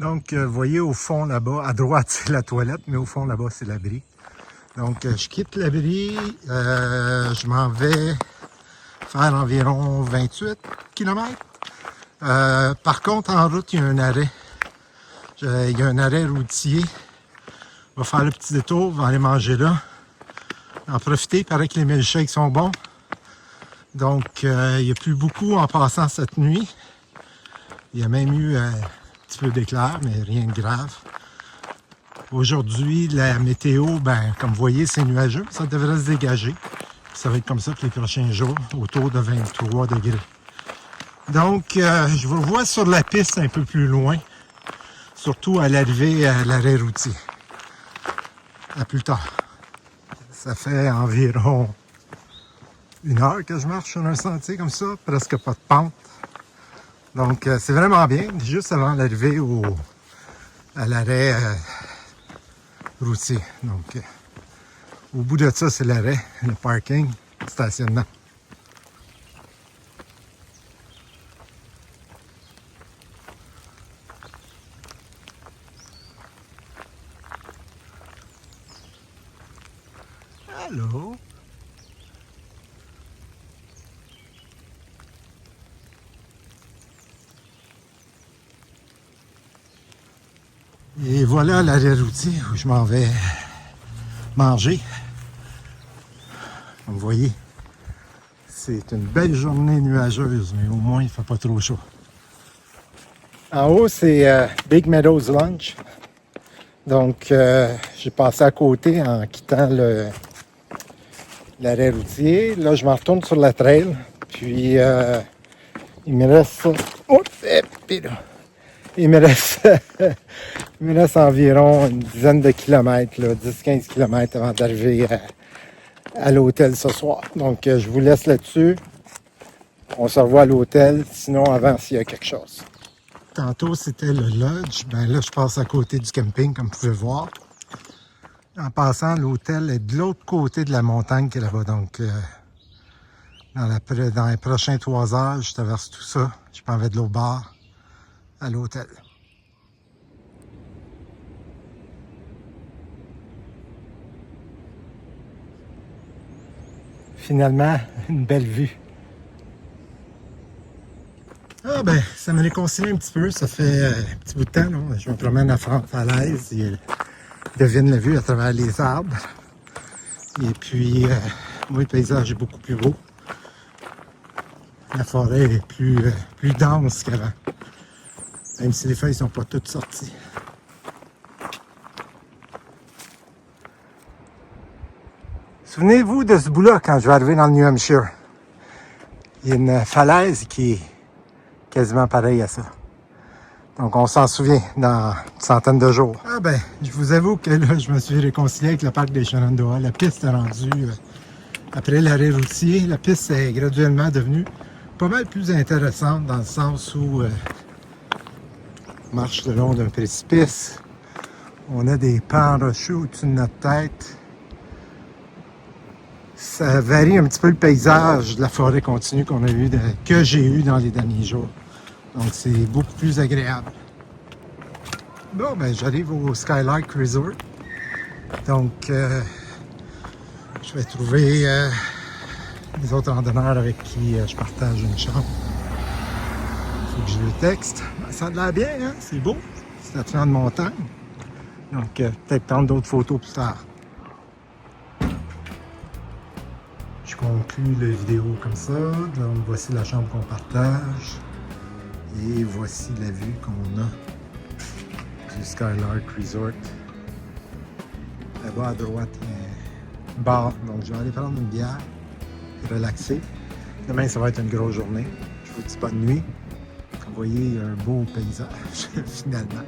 Donc, vous voyez au fond là-bas, à droite c'est la toilette, mais au fond là-bas c'est l'abri. Donc, je quitte l'abri, je m'en vais faire environ 28 km. Par contre, en route, il y a un arrêt. Il y a un arrêt routier. On va faire le petit détour, on va aller manger là. En profiter, il paraît que les milkshakes sont bons. Donc, il n'y a plus beaucoup en passant cette nuit. Il y a même eu un petit peu d'éclair, mais rien de grave. Aujourd'hui, la météo, comme vous voyez, c'est nuageux. Ça devrait se dégager. Ça va être comme ça pour les prochains jours, autour de 23 degrés. Donc, je vous revois sur la piste un peu plus loin, surtout à l'arrivée à l'arrêt routier. À plus tard. Ça fait environ 1 heure que je marche sur un sentier comme ça, presque pas de pente. Donc, c'est vraiment bien, juste avant l'arrivée à l'arrêt routier. Donc, au bout de ça, c'est l'arrêt, le parking, le stationnement. Allô? Et voilà l'arrêt routier où je m'en vais manger. Comme vous voyez, c'est une belle journée nuageuse, mais au moins il ne fait pas trop chaud. En haut, c'est Big Meadows Lunch. Donc, j'ai passé à côté en quittant l'arrêt routier. Là, je m'en retourne sur la trail. Puis, il me reste... Il me reste environ une dizaine de kilomètres, 10-15 kilomètres avant d'arriver à l'hôtel ce soir. Donc, je vous laisse là-dessus. On se revoit à l'hôtel, sinon avant s'il y a quelque chose. Tantôt, c'était le lodge. Là, je passe à côté du camping, comme vous pouvez voir. En passant, l'hôtel est de l'autre côté de la montagne qui est là-bas. Donc, dans les prochains 3 heures, je traverse tout ça. Je m'en vais de l'eau bar à l'hôtel. Finalement, une belle vue. Ça m'a réconcilié un petit peu. Ça fait un petit bout de temps. Là. Je me promène à falaise et devine la vue à travers les arbres. Et puis, le paysage est beaucoup plus beau. La forêt est plus dense qu'avant. Même si les feuilles ne sont pas toutes sorties. Souvenez-vous de ce bout-là quand je vais arriver dans le New Hampshire. Il y a une falaise qui est quasiment pareille à ça. Donc, on s'en souvient dans une centaine de jours. Je vous avoue que là, je me suis réconcilié avec le parc des Shenandoah. La piste est rendue, après l'arrêt routier, la piste est graduellement devenue pas mal plus intéressante dans le sens où on marche le long d'un précipice. On a des pans rocheux au-dessus de notre tête. Ça varie un petit peu le paysage de la forêt continue que j'ai eu dans les derniers jours. Donc, c'est beaucoup plus agréable. Bon, j'arrive au Skylark Resort. Donc, je vais trouver les autres randonneurs avec qui je partage une chambre. Il faut que je le texte. Ça a l'air bien, hein? C'est beau. C'est à flanc de montagne. Donc, peut-être prendre d'autres photos plus tard. Je conclue la vidéo comme ça. Donc, voici la chambre qu'on partage. Et voici la vue qu'on a du Skylark Resort. Là-bas à droite, il y a un bar. Donc, je vais aller prendre une bière et relaxer. Demain, ça va être une grosse journée. Je vous dis bonne nuit. Comme vous voyez, il y a un beau paysage, finalement.